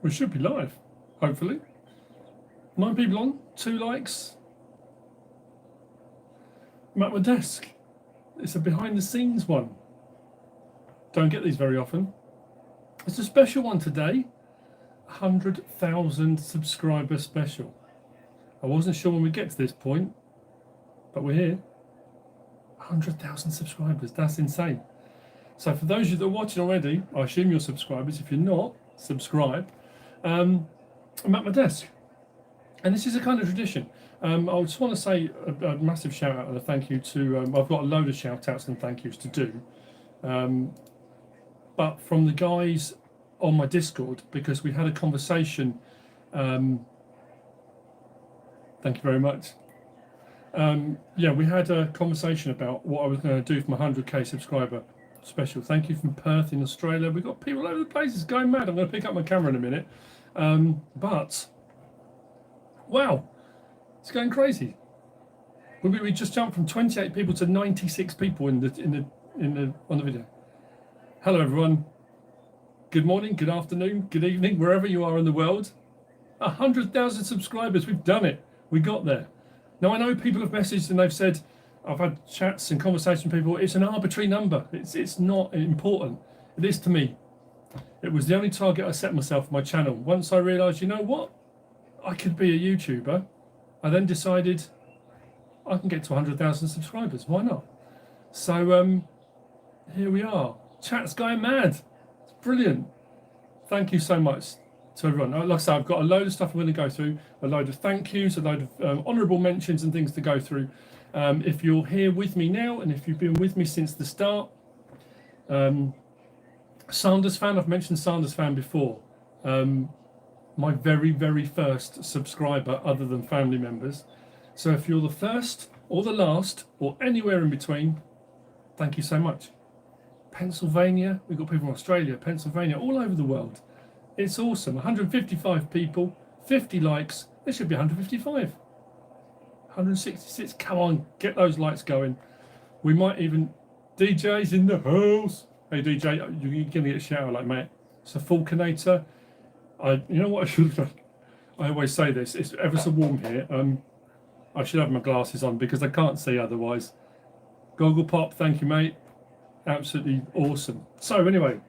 We should be live, hopefully. 9 people on, 2 likes. I'm at my desk. It's a behind the scenes one. Don't get these very often. It's a special one today. 100,000 subscriber special. I wasn't sure when we get to this point, but we're here. 100,000 subscribers, that's insane. So for those of you that are watching already, I assume you're subscribers. If you're not, subscribe. I'm at my desk. And this is a kind of tradition. I just want to say a massive shout out and a thank you to, I've got a load of shout outs and thank yous to do. But from the guys on my Discord, because we had a conversation, thank you very much. Yeah, we had a conversation about what I was going to do for my 100k subscriber special. Thank you from Perth in Australia. We've got people all over the place. It's going mad. I'm going to pick up my camera in a minute. But wow, it's going crazy. We just jumped from 28 people to 96 people on the video. Hello everyone. Good morning, good afternoon, good evening, wherever you are in the world. 100,000 subscribers. We've done it. We got there. Now I know people have messaged and they've said, I've had chats and conversations with people, it's an arbitrary number. It's not important. It is to me. It was the only target I set myself for my channel. Once I realised, you know what? I could be a YouTuber. I then decided I can get to 100,000 subscribers. Why not? So here we are. Chat's going mad. It's brilliant. Thank you so much to everyone. Like I said, I've got a load of stuff I'm going to go through, a load of thank yous, a load of honourable mentions and things to go through. If you're here with me now, and if you've been with me since the start, Sanders fan, I've mentioned Sanders fan before. My very, very first subscriber other than family members. So if you're the first or the last or anywhere in between, thank you so much. Pennsylvania, we've got people from Australia, Pennsylvania, all over the world. It's awesome. 155 people, 50 likes. There should be 155. 166. Come on, get those lights going. We might even. DJ's in the house. Hey DJ, you're gonna get a shout out, like, mate. It's a Falconator. You know what I should have done? I always say this. It's ever so warm here. I should have my glasses on because I can't see otherwise. Goggle Pop, thank you, mate. Absolutely awesome. So anyway,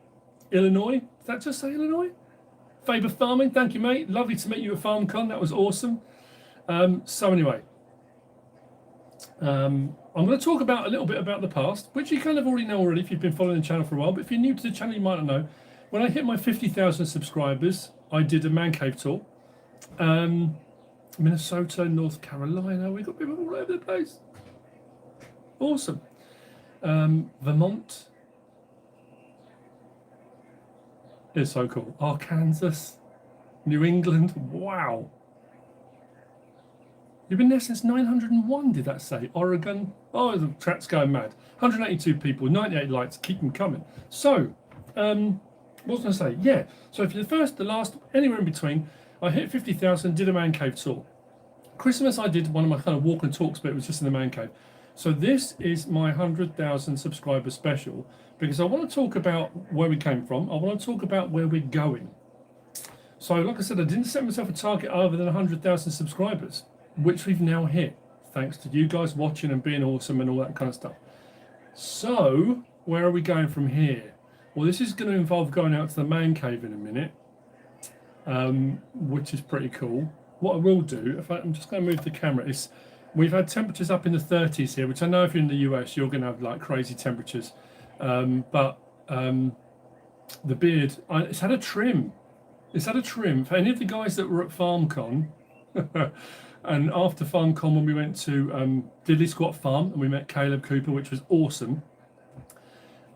Illinois. Did that just say Illinois? Faber Farming, thank you, mate. Lovely to meet you at FarmCon. That was awesome. So anyway, I'm going to talk about a little bit about the past, which you kind of already know already if you've been following the channel for a while. But if you're new to the channel, you might not know. When I hit my 50,000 subscribers, I did a man cave tour. Minnesota, North Carolina. We've got people all over the place. Awesome. Vermont. It's so cool. Arkansas, New England. Wow. You've been there since 901, did that say? Oregon. Oh, the chat's going mad. 182 people, 98 likes. Keep them coming. So, what was I going to say? Yeah. So if you're the first, the last, anywhere in between, I hit 50,000, did a man cave tour. Christmas, I did one of my kind of walk and talks, but it was just in the man cave. So this is my 100,000 subscriber special because I want to talk about where we came from. I want to talk about where we're going. So like I said, I didn't set myself a target other than 100,000 subscribers, which we've now hit, thanks to you guys watching and being awesome and all that kind of stuff. So where are we going from here? Well, this is going to involve going out to the man cave in a minute, which is pretty cool. What I will do, I'm just going to move the camera, is we've had temperatures up in the 30s here, which I know if you're in the US, you're going to have like crazy temperatures. But the beard, it's had a trim. It's had a trim. For any of the guys that were at FarmCon, and after FarmCon when we went to Diddley Squat Farm and we met Caleb Cooper, which was awesome.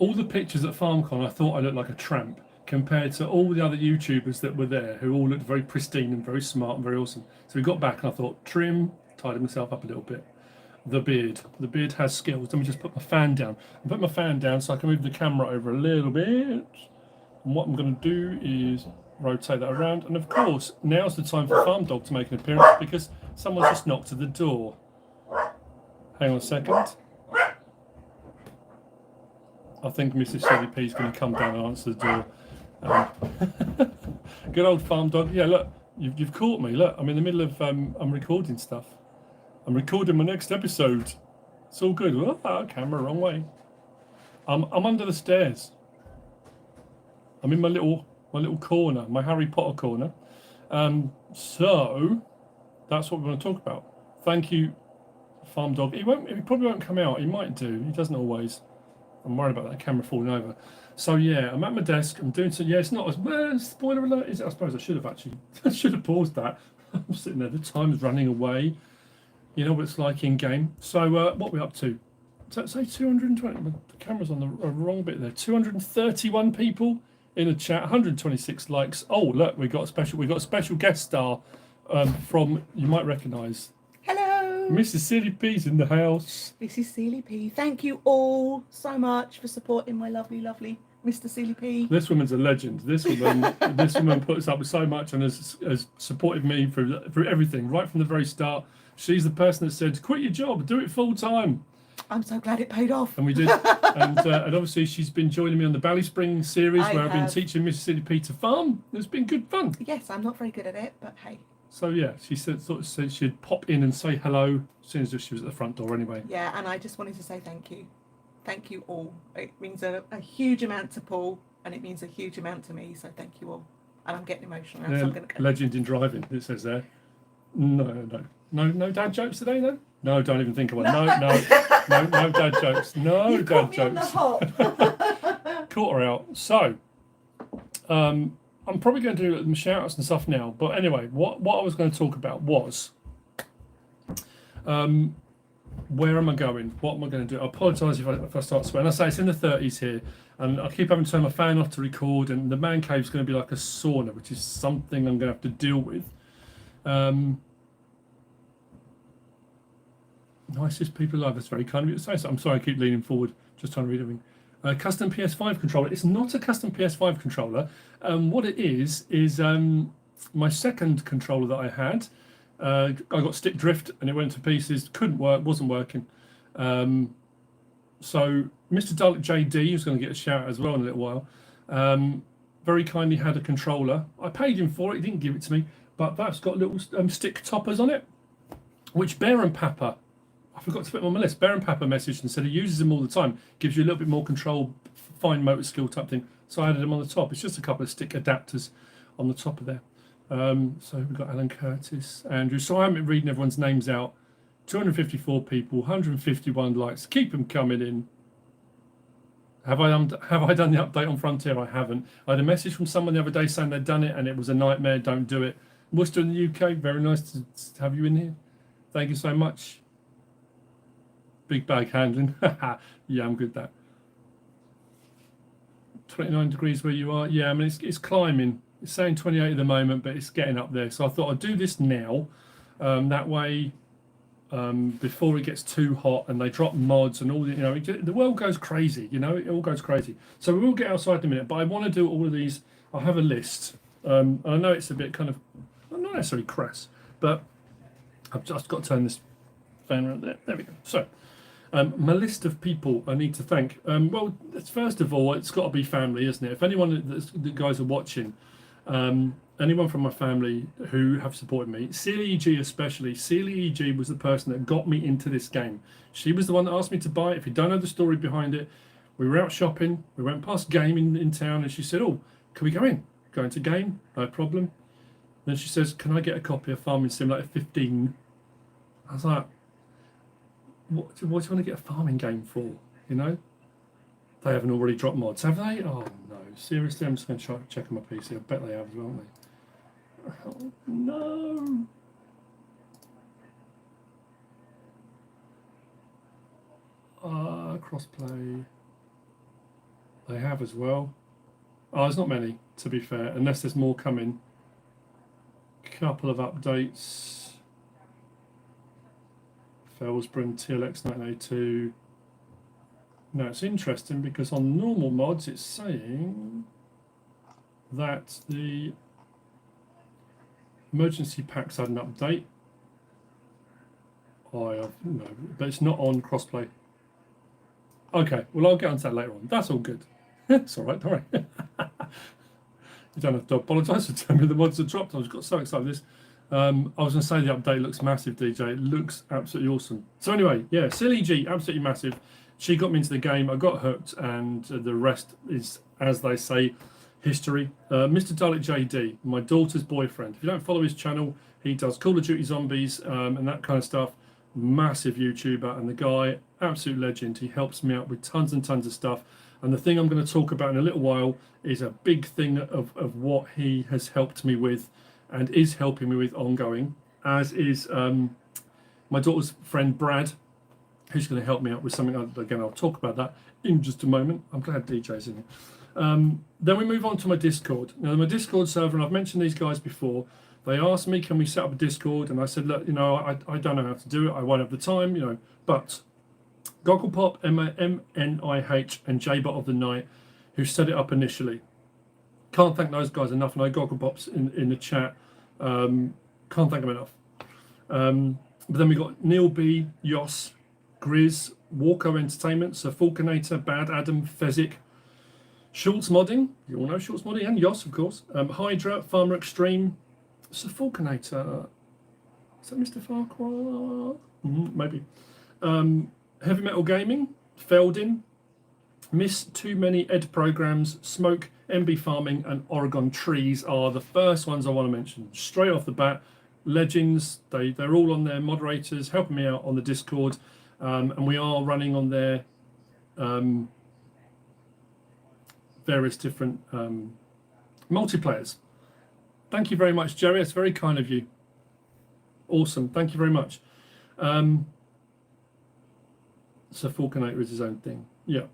All the pictures at FarmCon, I thought I looked like a tramp compared to all the other YouTubers that were there who all looked very pristine and very smart and very awesome. So we got back and I thought, trim, tidied myself up a little bit. The beard has skills. Let me just put my fan down. I put my fan down so I can move the camera over a little bit. And what I'm going to do is rotate that around. And of course, now's the time for Farm Dog to make an appearance because someone just knocked at the door. Hang on a second. I think Mrs. Shelly P is going to come down and answer the door. Good old farm dog. Yeah, look, you've caught me. Look, I'm in the middle of I'm recording stuff. I'm recording my next episode. It's all good. Oh, camera wrong way. I'm under the stairs. I'm in my little corner, my Harry Potter corner. So that's what we're going to talk about. Thank you, farm dog. He probably won't come out. He might do. He doesn't always. I'm worried about that camera falling over. So yeah, I'm at my desk. I'm doing some. Yeah, it's not as well. Spoiler alert. Is it? I suppose I should have actually. I should have paused that. I'm sitting there. The time's running away. You know what it's like in game. So what are we up to? Does that say 220? The camera's on the wrong bit there. 231 people in the chat. 126 likes. Oh look, we got a special guest star from, you might recognise. Hello, Mrs. Silly P's in the house. this is Silly P. Thank you all so much for supporting my lovely Mr. Silly P. This woman's a legend. This woman puts up with so much and has supported me through everything right from the very start. She's the person that said, "Quit your job, do it full time." I'm so glad it paid off. And we did. and obviously she's been joining me on the Ballyspring series where I've been teaching Mrs. Silly P to farm. It's been good fun. Yes, I'm not very good at it, but hey. So yeah, she said she'd pop in and say hello as soon as she was at the front door anyway. Yeah, and I just wanted to say thank you. Thank you all. It means a huge amount to Paul, and it means a huge amount to me, so thank you all. And I'm getting emotional now, so I'm going to go. Legend in driving, it says there. No dad jokes today, no? No, don't even think of one. No dad jokes. No you dad jokes. On the hop. Caught her out. So, I'm probably going to do some shout-outs and stuff now. But anyway, what I was going to talk about was, where am I going? What am I going to do? I apologise if I start swearing. I say it's in the 30s here, and I keep having to turn my fan off to record, and the man cave's going to be like a sauna, which is something I'm going to have to deal with. Nicest people alive. That's very kind of you to say so. I'm sorry, I keep leaning forward, just trying to read everything. Custom PS5 controller. It's not a custom PS5 controller. What it is my second controller that I had. I got stick drift and it went to pieces. Couldn't work. Wasn't working. So Mr. Dalek JD, who's going to get a shout out as well in a little while, very kindly had a controller. I paid him for it. He didn't give it to me, but that's got little stick toppers on it, which Bear and Papa. I forgot to put them on my list. Bear and Papa messaged and said he uses them all the time. Gives you a little bit more control, fine motor skill type thing. So I added them on the top. It's just a couple of stick adapters on the top of there. So we've got Alan Curtis, Andrew. So I haven't been reading everyone's names out. 254 people, 151 likes. Keep them coming in. Have I done the update on Frontier? I haven't. I had a message from someone the other day saying they'd done it and it was a nightmare. Don't do it. Worcester in the UK. Very nice to have you in here. Thank you so much. Big bag handling. Yeah, I'm good at that. 29 degrees where you are. Yeah, I mean, it's climbing. It's saying 28 at the moment, but it's getting up there. So I thought I'd do this now. That way, before it gets too hot and they drop mods and all, the world goes crazy, it all goes crazy. So we will get outside in a minute, but I want to do all of these. I'll have a list. I know it's a bit kind of, not necessarily crass, but I've just got to turn this fan around there. There we go. So, my list of people I need to thank. Well, first of all, it's got to be family, isn't it? If anyone the guys are watching, anyone from my family who have supported me, Celia EG especially. Celia EG was the person that got me into this game. She was the one that asked me to buy it. If you don't know the story behind it, we were out shopping. We went past Game in town, and she said, "Oh, can we go in?" Go into Game, no problem. Then she says, "Can I get a copy of Farming Simulator 15?" I was like, what do you want to get a farming game for? They haven't already dropped mods, have they? Oh no, seriously, I'm just going to try to check on my PC. I bet they have as well, haven't they? Oh no. Crossplay. They have as well. Oh, there's not many, to be fair, unless there's more coming. Couple of updates. Felsbrun TLX 1902. Now it's interesting because on normal mods it's saying that the emergency packs had an update. No, but it's not on crossplay. Okay, well I'll get onto that later on. That's all good. It's all right, don't worry. You don't have to apologise for telling me the mods are dropped. I was got so excited with this. I was going to say the update looks massive, DJ. It looks absolutely awesome. So anyway, yeah, Silly G, absolutely massive. She got me into the game. I got hooked, and the rest is, as they say, history. Mr. Dalek JD, my daughter's boyfriend. If you don't follow his channel, he does Call of Duty Zombies and that kind of stuff. Massive YouTuber, and the guy, absolute legend. He helps me out with tons and tons of stuff. And the thing I'm going to talk about in a little while is a big thing of what he has helped me with and is helping me with ongoing, as is my daughter's friend Brad, who's going to help me out with something. Again, I'll talk about that in just a moment. I'm glad DJ's in here. Then we move on to my Discord. Now, my Discord server, and I've mentioned these guys before, they asked me, can we set up a Discord? And I said, look, I don't know how to do it. I won't have the time, but Gogglepop, MNIH, and JBot of the Night, who set it up initially. Can't thank those guys enough. I know Gogglepop's in the chat. Can't thank them enough. But then we got Neil B, Yos, Grizz, Walko Entertainment, Sir Falconator, Bad Adam, Fezzik, Schultz Modding, you all know Schultz Modding, and Yos, of course. Hydra, Farmer Extreme, Sir Falconator. Is that Mr. Farquhar? Maybe. Heavy Metal Gaming, Feldin, Miss Too Many Ed Programs, Smoke, MB Farming, and Oregon Trees are the first ones I want to mention. Straight off the bat, legends. They're all on their moderators, helping me out on the Discord, and we are running on their various different multiplayers. Thank you very much, Jerry. It's very kind of you. Awesome. Thank you very much. So Falconator is his own thing. Yeah.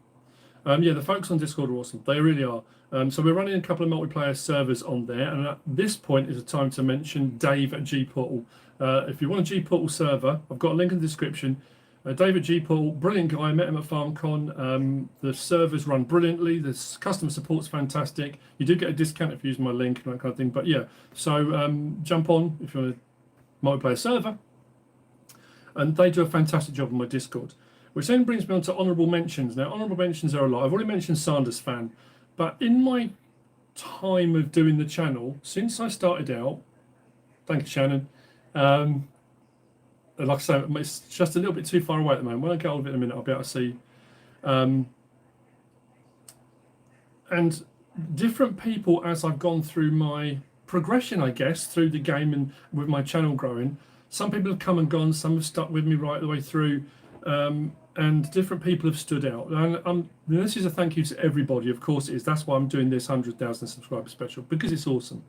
The folks on Discord are awesome. They really are. So we're running a couple of multiplayer servers on there, and at this point is a time to mention Dave at G-Portal. If you want a G-Portal server, I've got a link in the description. Dave at G-Portal, brilliant guy. I met him at FarmCon. The servers run brilliantly. The customer support's fantastic. You do get a discount if you use my link and that kind of thing. But yeah, so jump on if you want a multiplayer server. And they do a fantastic job on my Discord. Which then brings me on to honourable mentions. Now, honourable mentions are a lot. I've already mentioned Sanders Fan, but in my time of doing the channel, since I started out, thank you, Shannon. Like I say, it's just a little bit too far away at the moment. When I get hold of it in a minute, I'll be able to see. And different people, as I've gone through my progression, I guess, through the game and with my channel growing, some people have come and gone, some have stuck with me right the way through. And different people have stood out. And this is a thank you to everybody, of course it is. That's why I'm doing this 100,000 subscriber special, because it's awesome.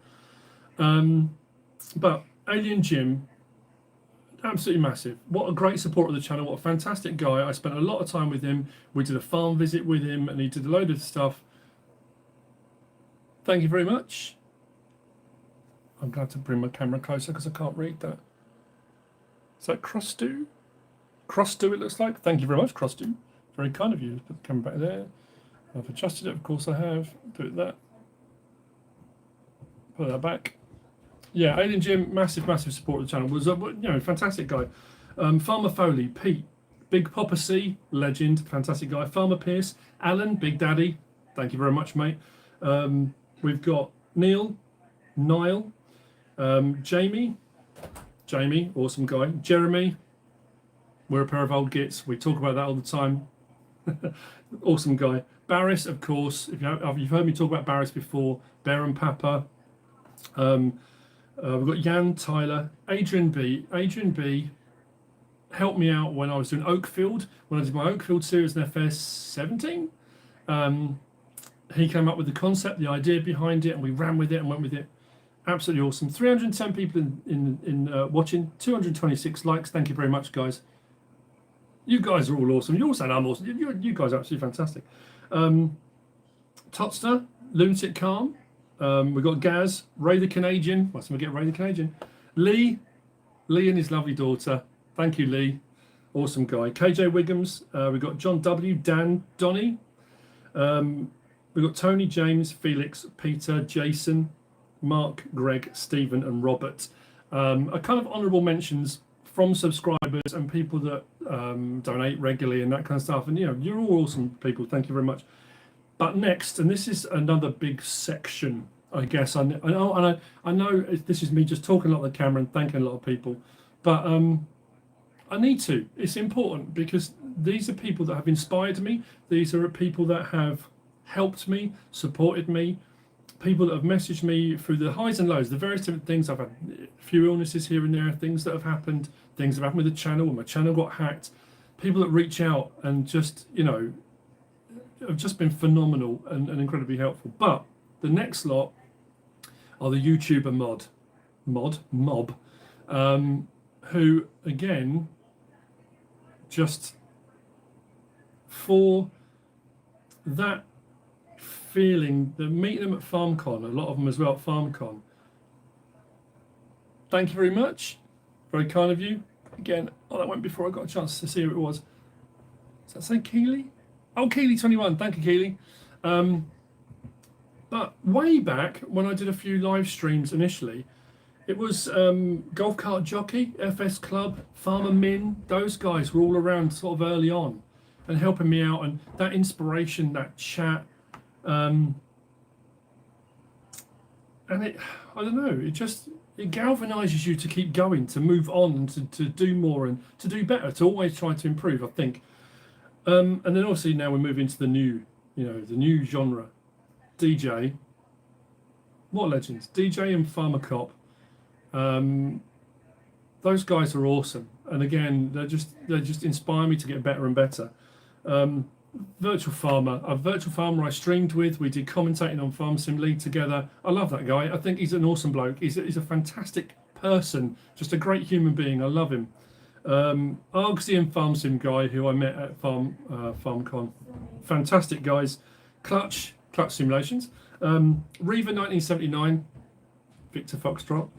But Alien Jim, absolutely massive. What a great support of the channel. What a fantastic guy. I spent a lot of time with him. We did a farm visit with him, and he did a load of stuff. Thank you very much. I'm glad to bring my camera closer because I can't read that. Is that Crossdo? Crossdo, it looks like. Thank you very much, Crossdo. Very kind of you. Put the camera back there. I've adjusted it, of course I have. Do it that. Put that back. Yeah, Alien Jim, massive support of the channel. Was a fantastic guy. Farmer Foley, Pete, Big Papa C, legend, fantastic guy. Farmer Pierce, Alan, Big Daddy. Thank you very much, mate. We've got Neil, Niall, Jamie, awesome guy. Jeremy. We're a pair of old gits. We talk about that all the time. Awesome guy. Barris, of course. If you've heard me talk about Barris before. Bear and Papa. We've got Jan, Tyler, Adrian B. Adrian B. helped me out when I was doing Oakfield. When I did my Oakfield series in FS 17. He came up with the concept, the idea behind it, and we ran with it and went with it. Absolutely awesome. 310 people in watching. 226 likes. Thank you very much, guys. You guys are all awesome. You all sound I'm awesome. You guys are absolutely fantastic. Totster, Lunatic Calm. We've got Gaz, Ray the Canadian. Must forget Ray the Canadian. Lee and his lovely daughter. Thank you, Lee. Awesome guy. KJ Wiggums. We've got John W, Dan, Donny. We've got Tony, James, Felix, Peter, Jason, Mark, Greg, Stephen, and Robert. A kind of honourable mentions from subscribers and people that donate regularly and that kind of stuff. And you're all awesome people. Thank you very much. But next, and this is another big section I guess I know this is me just talking a lot at the camera and thanking a lot of people, but I need to. It's important because these are people that have inspired me. These are people that have helped me, supported me, people that have messaged me through the highs and lows, the various different things. I've had a few illnesses here and there, things that have happened, things that have happened with the channel, when my channel got hacked. People that reach out and just, have just been phenomenal and incredibly helpful. But the next lot are the YouTuber mob, who, again, just for that feeling, the meeting them at FarmCon, a lot of them as well at FarmCon. Thank you very much. Very kind of you. Again, that went before I got a chance to see who it was. Does that say Keely? Oh, Keely21. Thank you, Keely. But way back when I did a few live streams initially, it was Golf Cart Jockey, FS Club, Farmer Min. Those guys were all around sort of early on and helping me out, and that inspiration, that chat. And I don't know, it galvanizes you to keep going, to move on, and to do more and to do better, to always try to improve, I think. And then obviously now we're moving to the new genre. DJ, what legends, DJ and Farmer Cop. Those guys are awesome, and again, they just inspire me to get better and better. Virtual Farmer I streamed with. We did commentating on Farm Sim League together. I love that guy. I think he's an awesome bloke. He's a fantastic person, just a great human being. I love him. Argsy and Farm Sim guy who I met at FarmCon. Fantastic guys. Clutch Simulations. Reaver 1979. Victor Foxtrot.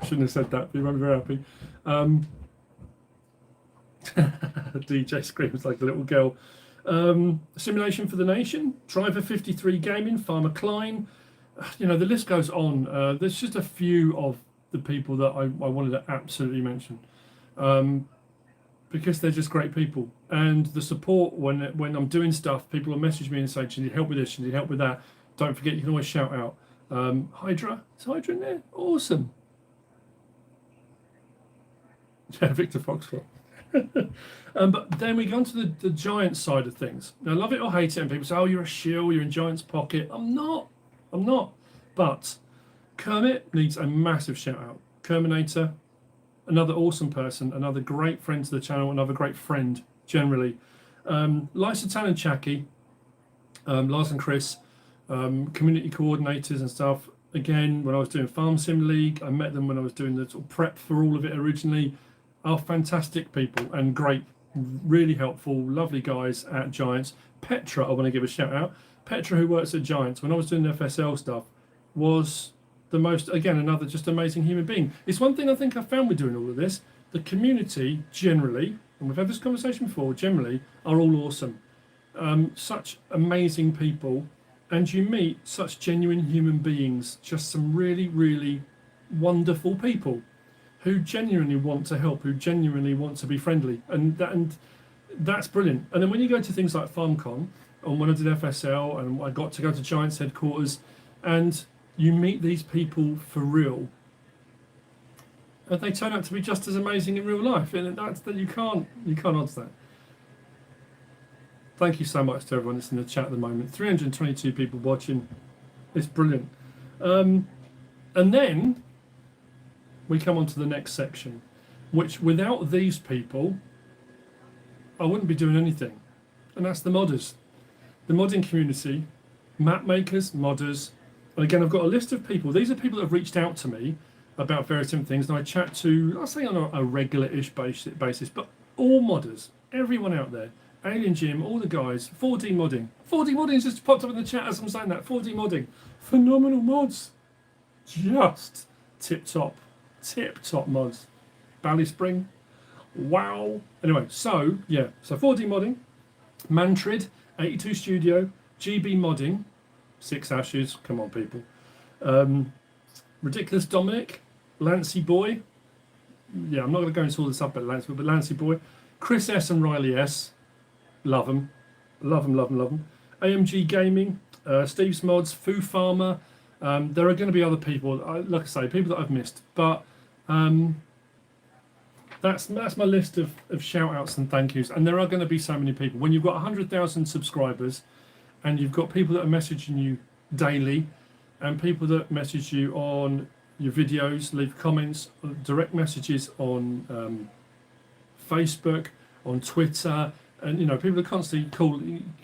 I shouldn't have said that, but I'm very happy. DJ screams like a little girl. Simulation for the Nation, Driver 53 Gaming, Farmer Klein. The list goes on. There's just a few of the people that I wanted to absolutely mention, because they're just great people. And the support when I'm doing stuff, people will message me and say, "Do you need help with this? Do you need help with that?" Don't forget, you can always shout out. Hydra, is Hydra in there? Awesome. Yeah, Victor Foxtrot. But then we go on to the Giants side of things. Now, love it or hate it, and people say, "Oh, you're a shill, you're in Giants' pocket." I'm not. But Kermit needs a massive shout out. Kerminator, another awesome person, another great friend to the channel, another great friend generally. Lysotan and Chucky, Lars and Chris, community coordinators and stuff. Again, when I was doing Farm Sim League, I met them when I was doing the sort of prep for all of it originally. Are fantastic people and great, really helpful, lovely guys at Giants. Petra, I want to give a shout out. Petra, who works at Giants, when I was doing the FSL stuff, was the most, again, another just amazing human being. It's one thing I think I found with doing all of this. The community generally, and we've had this conversation before, generally are all awesome. Such amazing people, and you meet such genuine human beings, just some really, really wonderful people who genuinely want to help, who genuinely want to be friendly, and that's brilliant. And then when you go to things like FarmCon, and when I did FSL, and I got to go to Giants headquarters, and you meet these people for real, and they turn out to be just as amazing in real life, and that's that you can't odds that. Thank you so much to everyone that's in the chat at the moment. 322 people watching. It's brilliant. And then we come on to the next section, which without these people, I wouldn't be doing anything. And that's the modders. The modding community, map makers, modders. And again, I've got a list of people. These are people that have reached out to me about various different things. And I chat to, I'll say on a regular-ish basis, but all modders, everyone out there, Alien Jim, all the guys, 4D modding. 4D modding just popped up in the chat as I'm saying that. 4D modding. Phenomenal mods. Just tip-top mods. Bally Spring. Wow. Anyway, so 4D modding, Mantrid, 82 Studio, GB modding, 6 Ashes, come on people. Ridiculous Dominic, Lancy Boy. Yeah, I'm not going to go into all this up at Lancy, but Lancy Boy. Chris S and Riley S. Love them. AMG Gaming, Steve's Mods, Foo Farmer, There are going to be other people, like I say, people that I've missed, but that's my list of shout outs and thank yous. And there are going to be so many people. When you've got 100,000 subscribers and you've got people that are messaging you daily and people that message you on your videos, leave comments, direct messages on Facebook, on Twitter, and people are constantly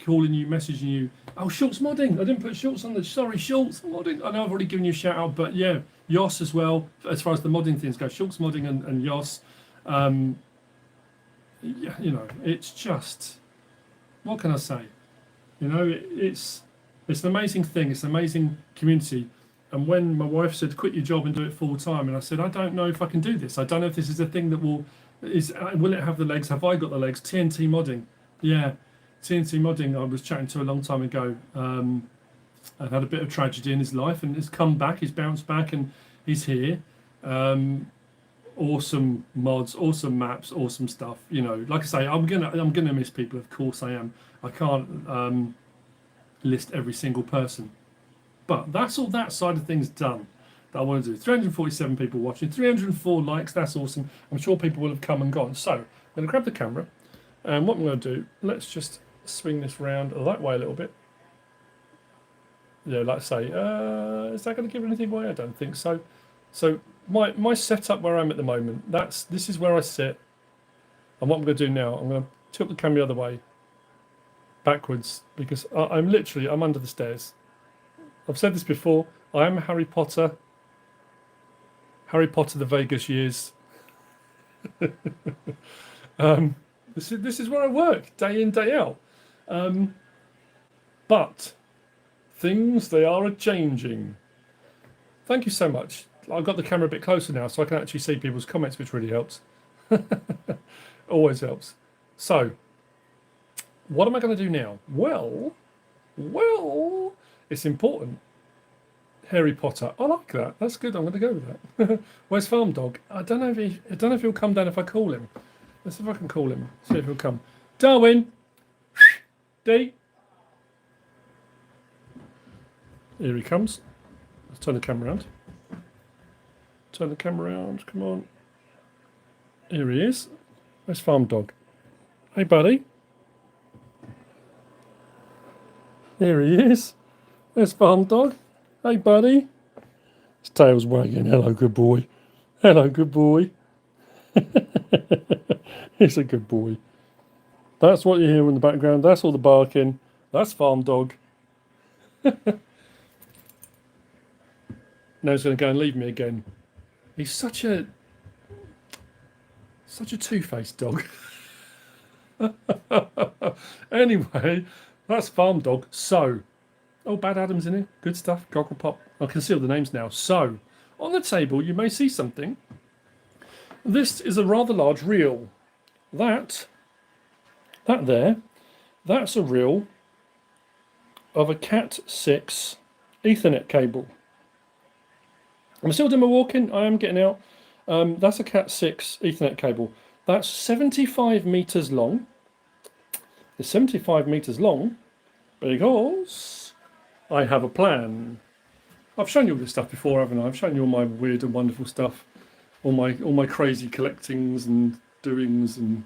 calling you, messaging you. Oh, Schultz modding! I didn't put Schultz on the. Sorry, Schultz modding. I know I've already given you a shout out, but yeah, Yoss as well. As far as the modding things go, Schultz modding and Yoss. It's just, what can I say? It's an amazing thing. It's an amazing community. And when my wife said, "Quit your job and do it full time," and I said, "I don't know if I can do this. I don't know if this is a thing that will it have the legs? Have I got the legs?" TNT modding, yeah, TNT modding. I was chatting to a long time ago. And had a bit of tragedy in his life, and he's come back. He's bounced back, and he's here. Awesome mods, awesome maps, awesome stuff. Like I say, I'm gonna miss people. Of course I am. I can't list every single person, but that's all that side of things done that I want to do. 347 people watching, 304 likes. That's awesome. I'm sure people will have come and gone. So I'm going to grab the camera, and what I'm going to do, let's just swing this round that way a little bit. Yeah, like I say, is that going to give anything away? I don't think so. So my setup where I'm at the moment, this is where I sit. And what I'm going to do now, I'm going to tilt the camera the other way, backwards, because I'm under the stairs. I've said this before. I am Harry Potter the Vegas years. This is where I work day in, day out. But things, they are a-changing. Thank you so much. I've got the camera a bit closer now so I can actually see people's comments, which really helps. Always helps. So, what am I going to do now? Well, it's important. Harry Potter. I like that. That's good. I'm going to go with that. Where's Farm Dog? I don't know if he'll come down if I call him. Let's see if I can call him. See if he'll come. Darwin. D. Here he comes. Let's turn the camera around. Turn the camera around. Come on. Here he is. Where's Farm Dog? Hey, buddy. Here he is. There's Farm Dog. Hey, buddy. His tail's wagging. Hello, good boy. Hello, good boy. He's a good boy. That's what you hear in the background. That's all the barking. That's Farm Dog. Now he's going to go and leave me again. He's such a two-faced dog. Anyway, that's Farm Dog. So, Bad Adam's in it. Good stuff. Goggle Pop. I can see all the names now. So, on the table, you may see something. This is a rather large reel. That there, that's a reel of a Cat 6 Ethernet cable. I'm still doing my walking. I am getting out. That's a Cat 6 Ethernet cable. That's 75 meters long. It's 75 meters long because I have a plan. I've shown you all this stuff before, haven't I? I've shown you all my weird and wonderful stuff, all my crazy collectings and doings and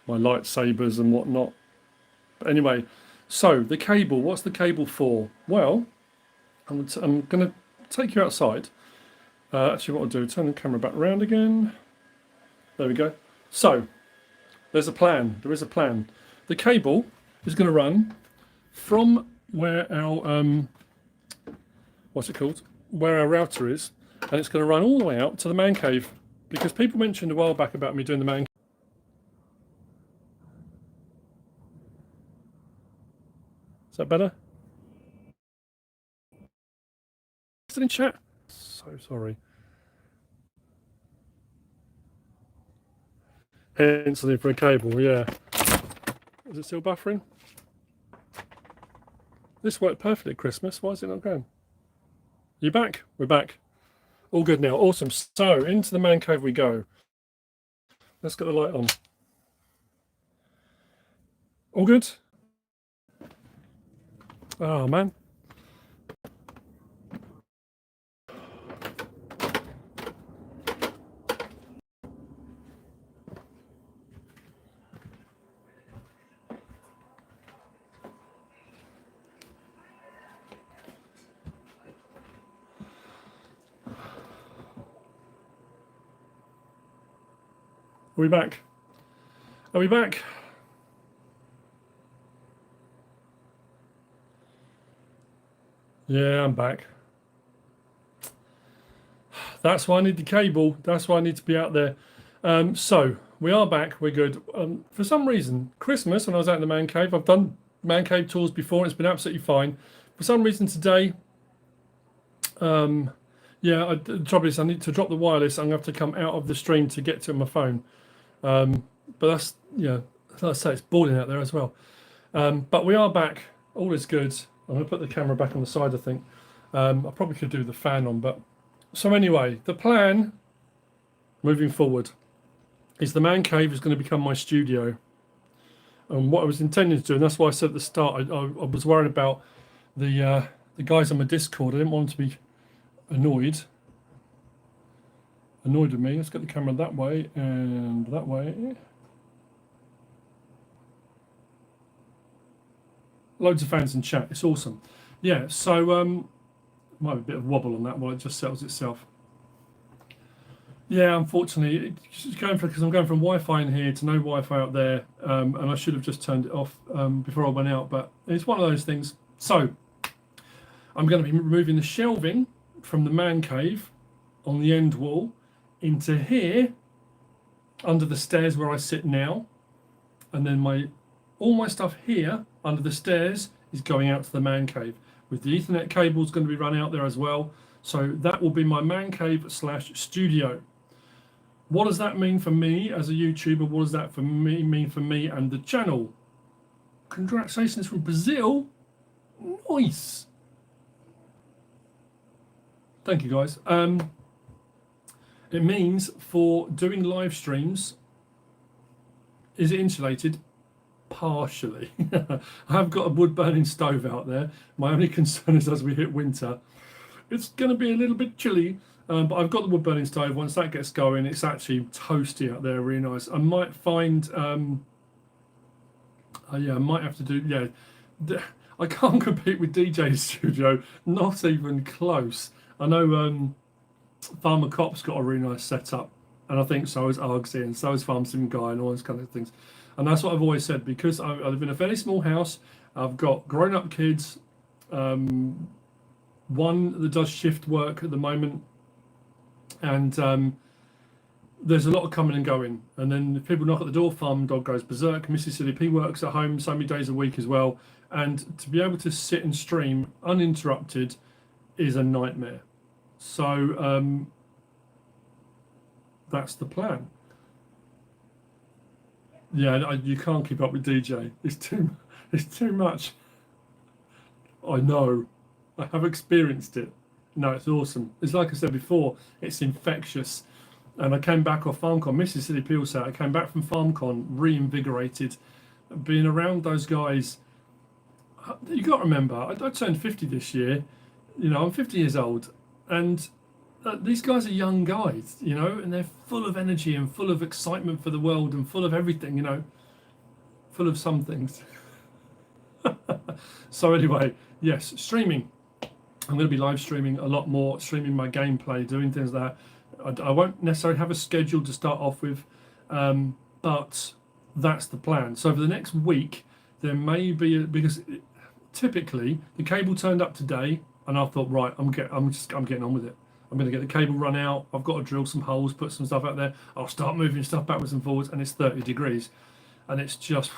my lightsabers and whatnot. But anyway, so the cable. What's the cable for? Well, I'm going to take you outside. Actually, what I'll do, turn the camera back around again. There we go. So, there's a plan. There is a plan. The cable is going to run from where our what's it called? Where our router is, and it's going to run all the way out to the man cave. Because people mentioned a while back about me doing the man cave. Is that better? Still in chat? So sorry. Hence something for a cable, yeah. Is it still buffering? This worked perfectly at Christmas. Why is it not going? You back? We're back. All good now. Awesome. So into the man cave we go. Let's get the light on. All good? Oh man. Are we back? Are we back? Yeah, I'm back. That's why I need the cable. That's why I need to be out there. So we are back. We're good. For some reason, Christmas, when I was out in the man cave, I've done man cave tours before and it's been absolutely fine. For some reason today, the trouble is I need to drop the wireless. I'm going to have to come out of the stream to get to my phone. But that's, as I say, it's boiling out there as well. But we are back. All is good. I'm going to put the camera back on the side, I think. I probably could do the fan on, but... So anyway, the plan moving forward is the man cave is going to become my studio. And what I was intending to do, and that's why I said at the start, I was worried about the guys on my Discord. I didn't want them to be annoyed with me. Let's get the camera that way and that way. Loads of fans in chat. It's awesome. Yeah, so might be a bit of wobble on that while it just settles itself. Yeah, unfortunately, it's going for, because I'm going from Wi-Fi in here to no Wi-Fi out there, and I should have just turned it off before I went out, but it's one of those things. So I'm going to be removing the shelving from the man cave on the end wall into here under the stairs where I sit now, and then all my stuff here under the stairs is going out to the man cave, with the Ethernet cables going to be run out there as well. So that will be my man cave / studio. What does that mean for me as a YouTuber? What does that mean for me and the channel? Congratulations from Brazil. Nice. Thank you, guys. It means for doing live streams, is it insulated? Partially. I've got a wood burning stove out there. My only concern is as we hit winter, it's going to be a little bit chilly, but I've got the wood burning stove. Once that gets going, it's actually toasty out there, really nice. I might find, I might have to do, I can't compete with DJ Studio, not even close. I know Farmer Cop's got a really nice setup, and I think so is Argsy, and so is Farm Sim Guy, and all those kind of things. And that's what I've always said, because I live in a fairly small house. I've got grown-up kids, one that does shift work at the moment, and there's a lot of coming and going. And then if people knock at the door, farm dog goes berserk. Mrs. CDP works at home so many days a week as well. And to be able to sit and stream uninterrupted is a nightmare. So that's the plan. Yeah, you can't keep up with DJ. It's too much. I know. I have experienced it. No, it's awesome. It's like I said before, it's infectious. And I came back off FarmCon. Mrs. City Peel said I came back from FarmCon reinvigorated. Being around those guys, you got to remember, I turned 50 this year. I'm 50 years old, and these guys are young guys, and they're full of energy and full of excitement for the world and full of everything, full of some things. So anyway, yes, streaming. I'm going to be live streaming a lot more, streaming my gameplay, doing things like that. I won't necessarily have a schedule to start off with, but that's the plan. So for the next week, there may be, because typically the cable turned up today, and I thought, right, I'm getting on with it. I'm going to get the cable run out. I've got to drill some holes, put some stuff out there. I'll start moving stuff backwards and forwards, and it's 30 degrees, and it's just,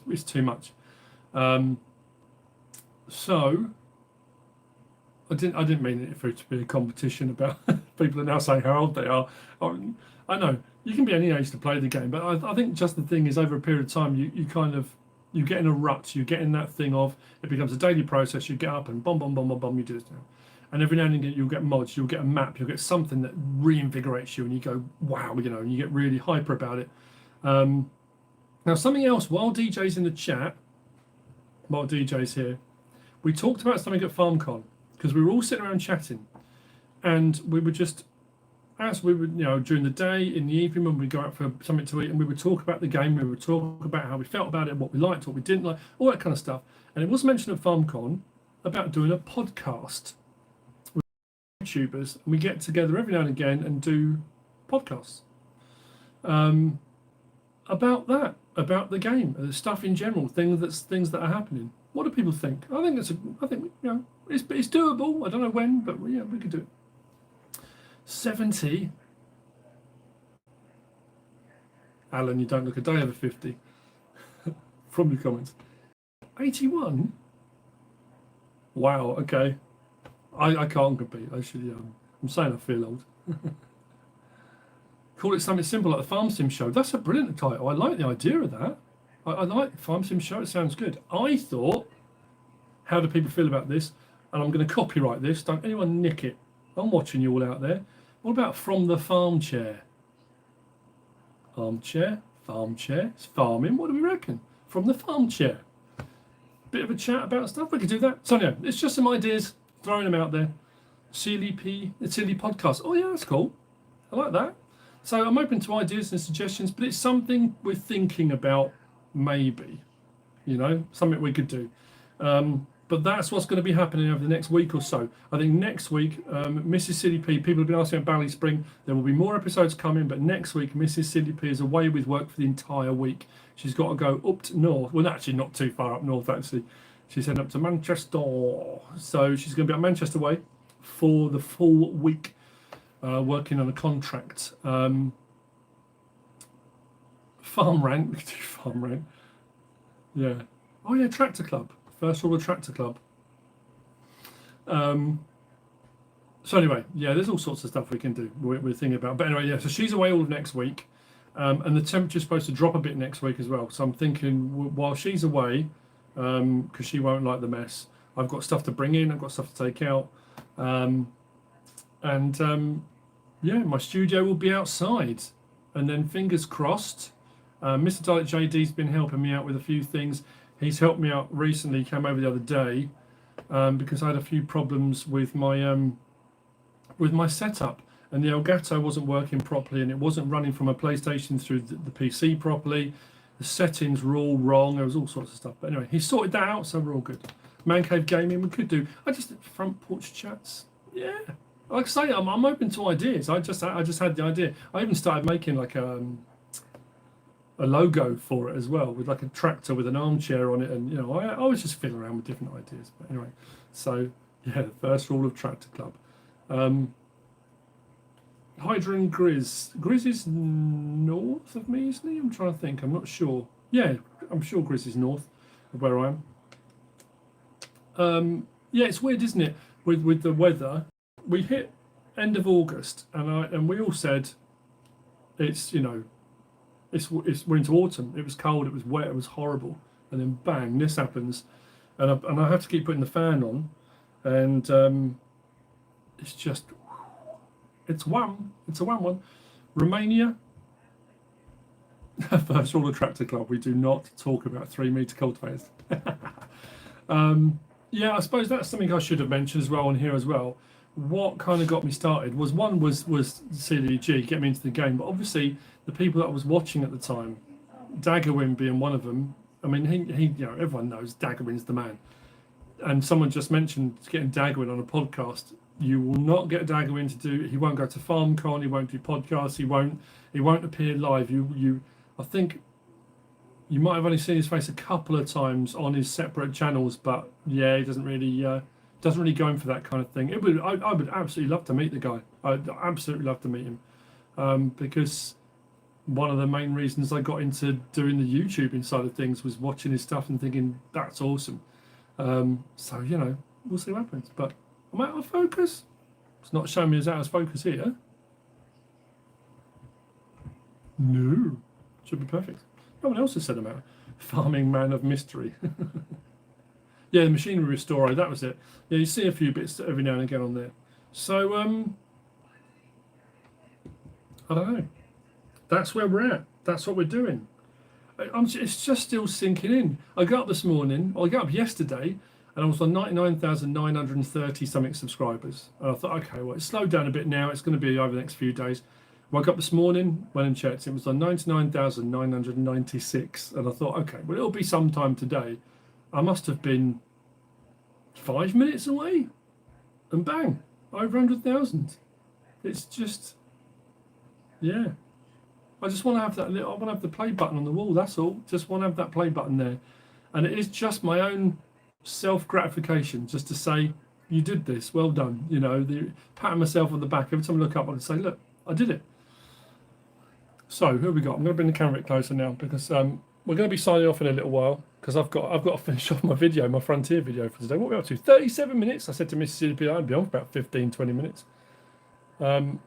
it's too much. So I didn't mean it for it to be a competition about people are now saying how old they are. I know you can be any age to play the game, but I think just the thing is, over a period of time, you get in a rut. You get in that thing of, it becomes a daily process. You get up and bomb, you do this now. And every now and again, you'll get mods, you'll get a map, you'll get something that reinvigorates you, and you go, wow, and you get really hyper about it. Now, something else, while DJ's in the chat, while DJ's here, we talked about something at FarmCon because we were all sitting around chatting, and we were just, as we would, during the day, in the evening when we go out for something to eat, and we would talk about the game, we would talk about how we felt about it, what we liked, what we didn't like, all that kind of stuff. And it was mentioned at FarmCon about doing a podcast with YouTubers, and we get together every now and again and do podcasts about that, about the game, the stuff in general, things that are happening. What do people think? I think it's doable. I don't know when, but yeah, we could do it. 70. Alan, you don't look a day over 50. From your comments. 81. Wow. Okay. I can't compete. I should. I'm saying I feel old. Call it something simple like the Farm Sim Show. That's a brilliant title. I like the idea of that. I like Farm Sim Show. It sounds good. I thought, how do people feel about this? And I'm going to copyright this. Don't anyone nick it. I'm watching you all out there. What about From the Farm Chair? Armchair, farm chair. It's farming. What do we reckon? From the Farm Chair. Bit of a chat about stuff. We could do that. So yeah, it's just some ideas. Throwing them out there. Silly podcast. Oh yeah, that's cool. I like that. So I'm open to ideas and suggestions, but it's something we're thinking about, maybe, something we could do. But that's what's going to be happening over the next week or so. I think next week, Mrs. Silly P, people have been asking about Bally Spring. There will be more episodes coming, but next week, Mrs. Silly P is away with work for the entire week. She's got to go up to north. Well, actually, not too far up north, actually. She's heading up to Manchester. So she's going to be at Manchester way for the full week. Working on a contract. Farm rant. We could do farm rant. Yeah. Oh yeah, Tractor Club. First rule of Tractor Club. So anyway, yeah, there's all sorts of stuff we can do. We're thinking about. But anyway, yeah. So she's away all of next week, and the temperature's supposed to drop a bit next week as well. So I'm thinking while she's away, because she won't like the mess, I've got stuff to bring in. I've got stuff to take out. Yeah, my studio will be outside, and then fingers crossed. Mr. Diet JD's been helping me out with a few things. He's helped me out recently. He came over the other day because I had a few problems with my setup, and the Elgato wasn't working properly, and it wasn't running from a PlayStation through the PC properly. The settings were all wrong. There was all sorts of stuff. But anyway, he sorted that out, so we're all good. Man Cave Gaming, we could do. I just front porch chats. Yeah. Like I say, I'm open to ideas. I just had the idea. I even started making like a logo for it as well, with like a tractor with an armchair on it, and I always just fiddle around with different ideas. But anyway, so yeah, the first rule of Tractor Club. Hydra and Grizz. Grizz is north of me, isn't he? I'm trying to think. I'm not sure. Yeah, I'm sure Grizz is north of where I am. Yeah, it's weird, isn't it, with the weather. We hit end of August, and we all said it's we're into autumn. It was cold, it was wet, it was horrible, and then bang, this happens, and I have to keep putting the fan on, and it's a one. Romania. First rule of Tractor Club: we do not talk about 3-meter cultivators. Yeah, I suppose that's something I should have mentioned as well on here as well. What kind of got me started was CDG, get me into the game, but obviously the people that I was watching at the time, Daggerwin being one of them. I mean, he everyone knows Daggerwin's the man, and someone just mentioned getting Daggerwin on a podcast. You will not get Daggerwin to do. He won't go to FarmCon. He won't do podcasts. He won't appear live. I think you might have only seen his face a couple of times on his separate channels, but yeah, he doesn't really go in for that kind of thing. I would absolutely love to meet the guy. I'd absolutely love to meet him, because one of the main reasons I got into doing the YouTube side of things was watching his stuff and thinking that's awesome. So we'll see what happens. But I'm out of focus. It's not showing me as out of focus here. No, should be perfect. No one else has said I'm out. Farming man of mystery. Yeah, the machinery restorer, that was it. Yeah, you see a few bits every now and again on there. So, I don't know. That's where we're at. That's what we're doing. It's just still sinking in. I got up this morning, I got up yesterday, and I was on 99,930 something subscribers. And I thought, okay, well, it's slowed down a bit now. It's going to be over the next few days. Woke up this morning, went and checked. It was on 99,996. And I thought, okay, well, it'll be sometime today. I must have been 5 minutes away. And bang, over 100,000. It's just, yeah. I just want to have that. I want to have the play button on the wall. That's all. Just want to have that play button there. And it is just my own self-gratification just to say, you did this, well done. You know, patting myself on the back. Every time I look up, I can say, look, I did it. So who have we got? I'm going to bring the camera a bit closer now because we're going to be signing off in a little while because I've got to finish off my video, my Frontier video for today. What are we up to? 37 minutes. I said to Mrs. CDP, I'd be on for about 15, 20 minutes. I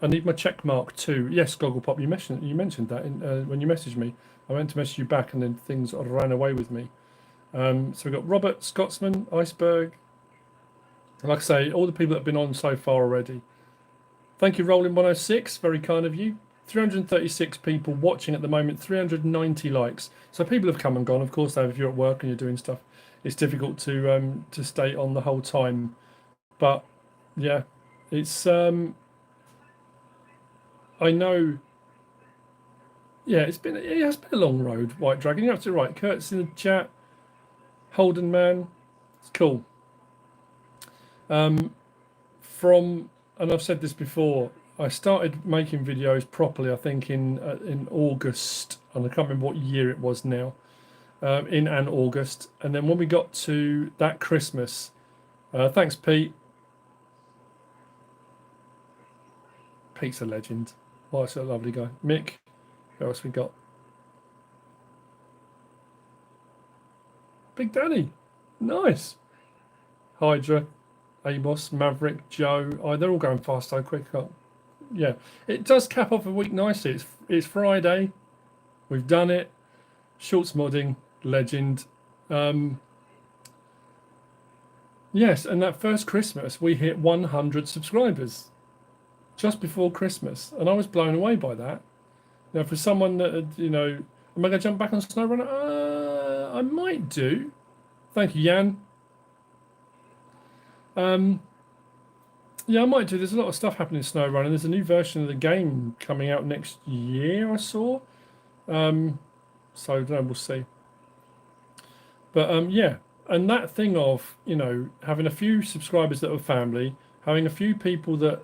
need my check mark too. Yes, Goggle you mentioned that when you messaged me. I went to message you back and then things ran away with me. So we've got Robert, Scotsman, Iceberg. Like I say, all the people that have been on so far already. Thank you, Rolling 106. Very kind of you. 336 people watching at the moment, 390 likes. So people have come and gone. Of course, if you're at work and you're doing stuff, it's difficult to stay on the whole time. But yeah, it's I know. Yeah, it has been a long road, White Dragon. You're absolutely right. Kurt's in the chat. Holden Man, it's cool. And I've said this before, I started making videos properly, I think, in August, and I can't remember what year it was now, in August. And then when we got to that Christmas, thanks, Pete. Pete's a legend. Oh, it's a lovely guy. Mick, who else we got? Big Danny, nice. Hydra, Amos, Maverick, Joe. Oh, they're all going fast so quick. Yeah, it does cap off a week nicely. It's Friday. We've done it. Schultz modding, legend. Yes, and that first Christmas we hit 100 subscribers just before Christmas, and I was blown away by that. Now, for someone that am I going to jump back on SnowRunner? I might do. Thank you, Jan. Yeah, I might do. There's a lot of stuff happening in SnowRunner. There's a new version of the game coming out next year, I saw. So we'll see. But yeah, and that thing of having a few subscribers that were family, having a few people that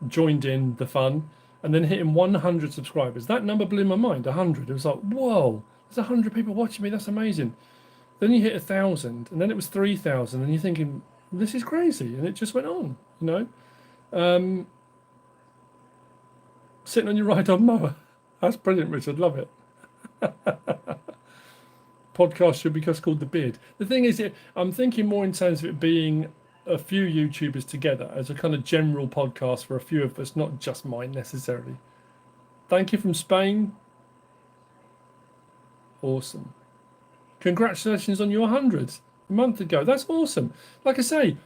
joined in the fun, and then hitting 100 subscribers. That number blew my mind. 100. It was like, whoa, there's 100 people watching me. That's amazing. Then you hit 1,000, and then it was 3,000, and you're thinking, this is crazy, and it just went on. Sitting on your ride-on mower. That's brilliant, Richard. Love it. Podcast should be just called The Beard. The thing is, I'm thinking more in terms of it being a few YouTubers together as a kind of general podcast for a few of us, not just mine necessarily. Thank you from Spain. Awesome. Congratulations on your 100 a month ago. That's awesome. Like I say,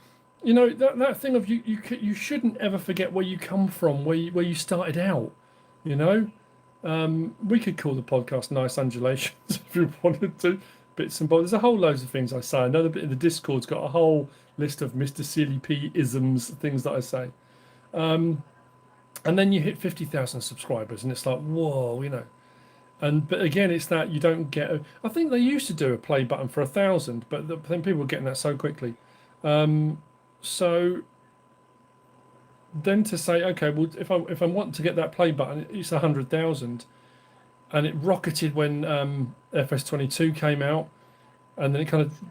that thing of you shouldn't ever forget where you come from, where you started out. We could call the podcast Nice Undulations if you wanted to. Bits and bobs. There's a whole loads of things I say. Another bit in the Discord's got a whole list of Mr. CDP isms, things that I say. And then you hit 50,000 subscribers, and it's like, whoa, But again, it's that you don't get. I think they used to do a play button for 1,000, but I think people were getting that so quickly. So then to say, okay, well, if I want to get that play button, it's 100,000, and it rocketed when FS22 came out, and then it kind of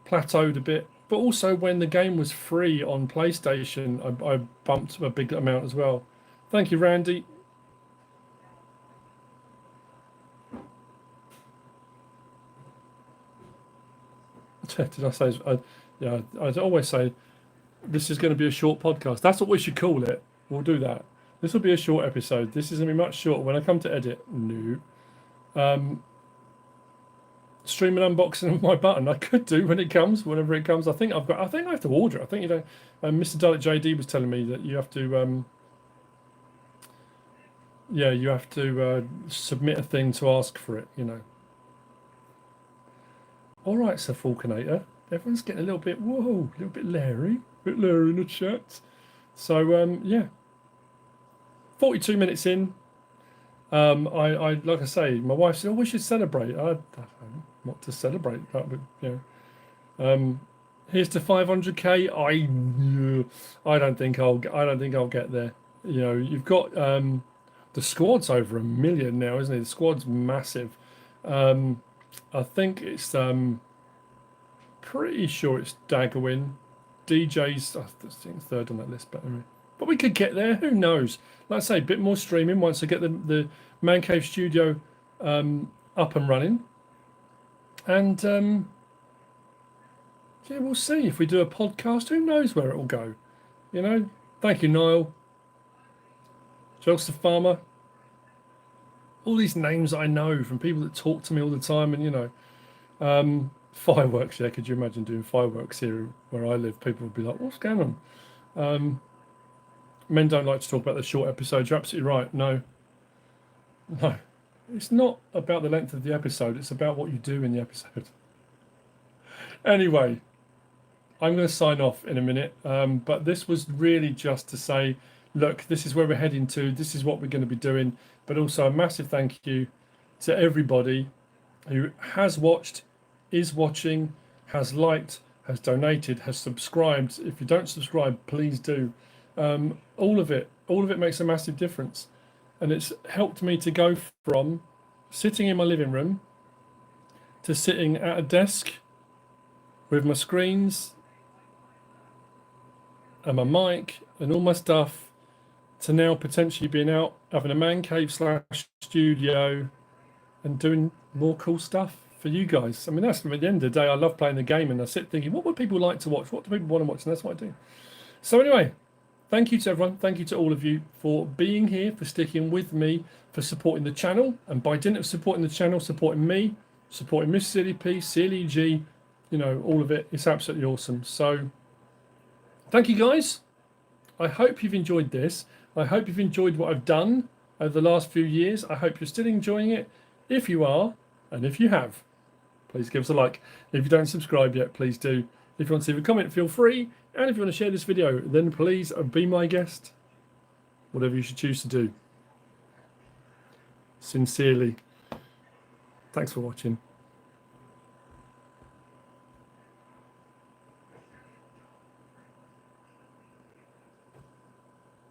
plateaued a bit. But also when the game was free on PlayStation, I bumped a big amount as well. Thank you, Randy. Did I say? I'd always say this is going to be a short podcast. That's what we should call it. We'll do that. This will be a short episode. This is going to be much shorter. When I come to edit, no. Stream an unboxing of my button. I could do when it comes, whenever it comes. I think I have to order it. I think Mr. Dalek JD was telling me that you have to. You have to submit a thing to ask for it. All right, Sir Falconator. Everyone's getting a little bit, whoa, a little bit Larry in the chat. So, yeah, 42 minutes in. I like I say, my wife said, "Oh, we should celebrate." I don't know what to celebrate, but you know, here's to 500k. I don't think I'll get there. You know, you've got the squad's over 1 million now, isn't it? The squad's massive. I think it's pretty sure it's Daggerwin. DJ's I think third on that list, but anyway. But we could get there. Who knows? Like I say, a bit more streaming once I get the Man Cave Studio up and running. And yeah, we'll see if we do a podcast. Who knows where it will go? You know. Thank you, Niall. Joseph Farmer. All these names I know from people that talk to me all the time, and you know, fireworks. Yeah, could you imagine doing fireworks here where I live? People would be like, "What's going on?" Men don't like to talk about the short episodes. You're absolutely right. No, it's not about the length of the episode. It's about what you do in the episode. Anyway, I'm going to sign off in a minute. But this was really just to say, look, this is where we're heading to. This is what we're going to be doing. But also a massive thank you to everybody who has watched, is watching, has liked, has donated, has subscribed. If you don't subscribe, please do. All of it makes a massive difference. And it's helped me to go from sitting in my living room to sitting at a desk with my screens and my mic and all my stuff to now potentially being out having a man cave / studio and doing more cool stuff for you guys. I mean, that's at the end of the day, I love playing the game and I sit thinking, what would people like to watch? What do people want to watch? And that's what I do. So anyway, thank you to everyone. Thank you to all of you for being here, for sticking with me, for supporting the channel. And by dint of supporting the channel, supporting me, supporting Miss CLP, CLEG, you know, all of it. It's absolutely awesome. So thank you guys. I hope you've enjoyed this. I hope you've enjoyed what I've done over the last few years. I hope you're still enjoying it. If you are, and if you have, please give us a like. If you don't subscribe yet, please do. If you want to leave a comment, feel free. And if you want to share this video, then please be my guest. Whatever you should choose to do. Sincerely. Thanks for watching.